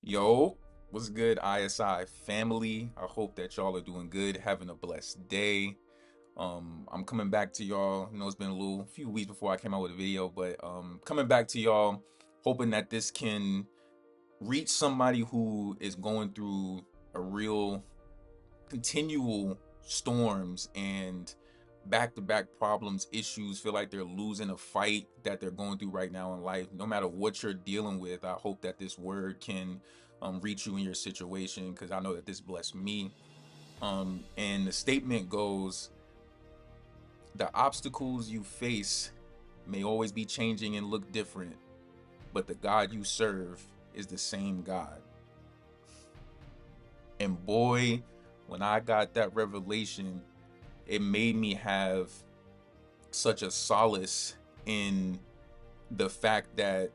Yo, what's good, ISI family? I hope that y'all are doing good, having a blessed day. I'm coming back to y'all. It's been a few weeks before I came out with a video, but coming back to y'all, hoping that this can reach somebody who is going through a real continual storms and back-to-back problems, issues, feel like they're losing a fight that they're going through right now in life. No matter what you're dealing with, I hope that this word can reach you in your situation, because I know that this blessed me. And the statement goes, the obstacles you face may always be changing and look different, but the God you serve is the same God. And boy, when I got that revelation, it made me have such a solace in the fact that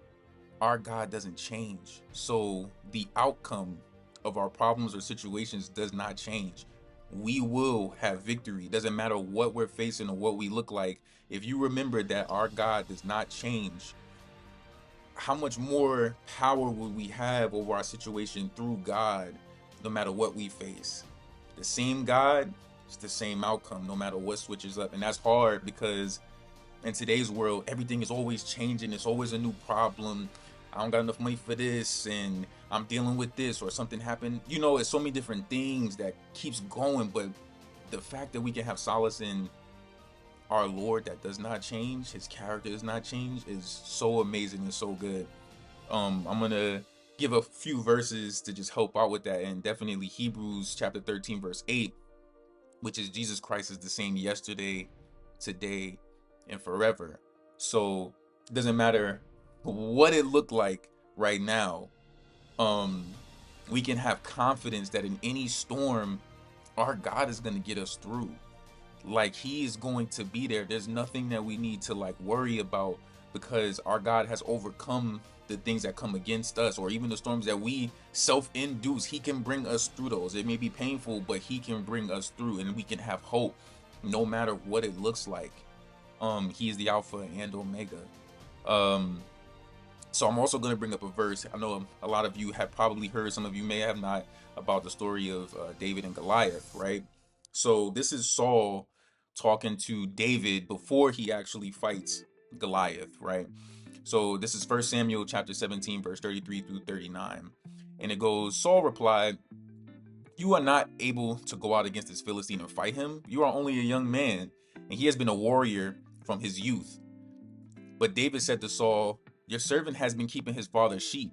our God doesn't change. So the outcome of our problems or situations does not change. We will have victory. Doesn't matter what we're facing or what we look like. If you remember that our God does not change, how much more power would we have over our situation through God, no matter what we face? The same God, it's the same outcome, no matter what switches up. And that's hard because in today's world, everything is always changing. It's always a new problem. I don't got enough money for this, and I'm dealing with this, or something happened. It's so many different things that keeps going. But the fact that we can have solace in our Lord that does not change, his character does not change, is so amazing and so good. I'm gonna give a few verses to just help out with that, and definitely Hebrews chapter 13, verse 8, which is Jesus Christ is the same yesterday, today, and forever. So it doesn't matter what it looked like right now. Um, we can have confidence that in any storm, our God is gonna get us through. Like, he is going to be there. There's nothing that we need to like worry about, because our God has overcome the things that come against us, or even the storms that we self-induce. He can bring us through those. It may be painful, but he can bring us through, and we can have hope no matter what it looks like. He is the Alpha and Omega. um so I'm also going to bring up a verse. I know a lot of you have probably heard, some of you may have not, about the story of David and Goliath, right? So this is Saul talking to David before he actually fights Goliath, right? So this is First Samuel chapter 17, verse 33 through 39. And it goes, Saul replied, "You are not able to go out against this Philistine and fight him. You are only a young man, and he has been a warrior from his youth." But David said to Saul, "Your servant has been keeping his father's sheep.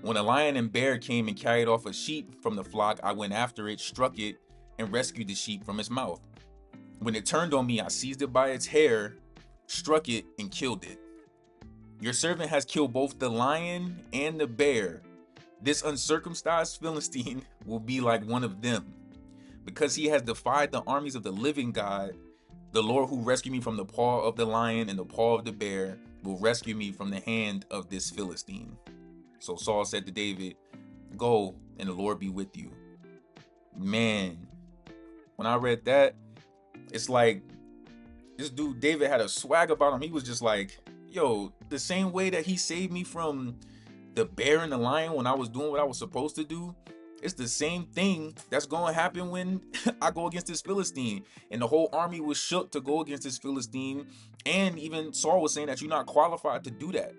When a lion and bear came and carried off a sheep from the flock, I went after it, struck it, and rescued the sheep from its mouth. When it turned on me, I seized it by its hair, struck it, and killed it. Your servant has killed both the lion and the bear. This uncircumcised Philistine will be like one of them, because he has defied the armies of the living God. The Lord who rescued me from the paw of the lion and the paw of the bear will rescue me from the hand of this Philistine." So Saul said to David, "Go, and the Lord be with you." Man, when I read that, it's like this dude David had a swag about him. He was just like, yo, the same way that he saved me from the bear and the lion when I was doing what I was supposed to do, it's the same thing that's going to happen when I go against this Philistine. And the whole army was shook to go against this Philistine. And even Saul was saying that you're not qualified to do that.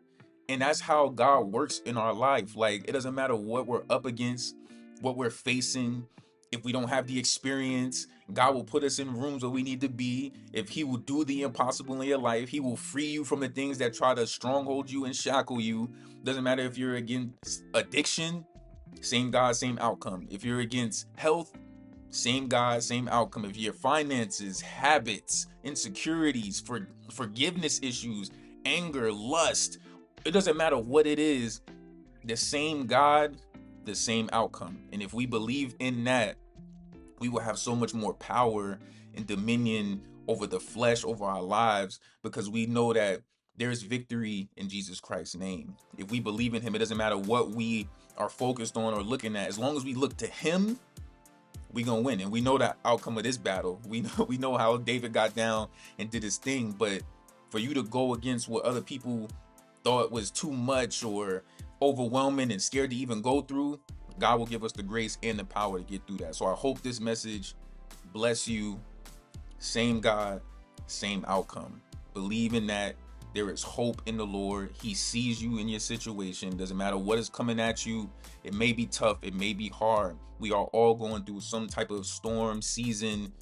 And that's how God works in our life. Like, it doesn't matter what we're up against, what we're facing. If we don't have the experience, God will put us in rooms where we need to be. If he will do the impossible in your life, he will free you from the things that try to stronghold you and shackle you. Doesn't matter if you're against addiction, same God, same outcome. If you're against health, same God, same outcome. If your finances, habits, insecurities, forgiveness issues, anger, lust, it doesn't matter what it is, the same God, the same outcome. And if we believe in that, we will have so much more power and dominion over the flesh, over our lives, because we know that there's victory in Jesus Christ's name. If we believe in him, it doesn't matter what we are focused on or looking at. As long as we look to him, we gonna win. And we know the outcome of this battle. We know how David got down and did his thing. But for you to go against what other people thought was too much or overwhelming and scared to even go through, God will give us the grace and the power to get through that. So I hope this message bless you. Same God, same outcome. Believe in that. There is hope in the Lord. He sees you in your situation. Doesn't matter what is coming at you. It may be tough. It may be hard. We are all going through some type of storm season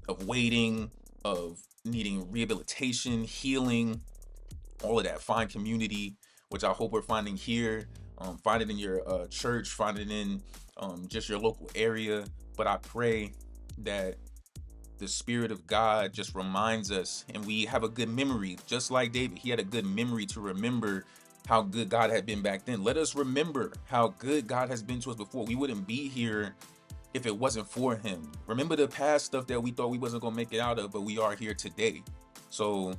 of waiting, of needing rehabilitation, healing, all of that. Find community, which I hope we're finding here. Find it in your church. Find it in just your local area. But I pray that the Spirit of God just reminds us, and we have a good memory, just like David. He had a good memory to remember how good God had been back then. Let us remember how good God has been to us before. We wouldn't be here if it wasn't for Him. Remember the past stuff that we thought we wasn't gonna make it out of, but we are here today. So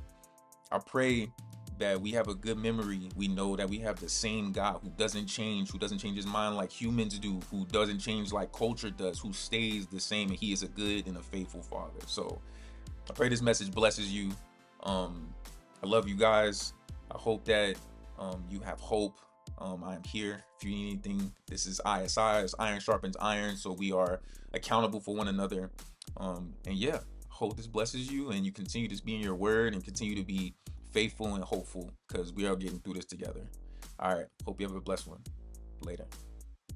I pray that we have a good memory. We know that we have the same God who doesn't change his mind like humans do, who doesn't change like culture does, who stays the same, and He is a good and a faithful Father. So I pray this message blesses you. I love you guys. I hope that you have hope. I am here if you need anything. This is ISI, as iron sharpens iron, so we are accountable for one another. And yeah, hope this blesses you and you continue to be in your word and continue to be faithful and hopeful, because we are getting through this together. All right, hope you have a blessed one. Later.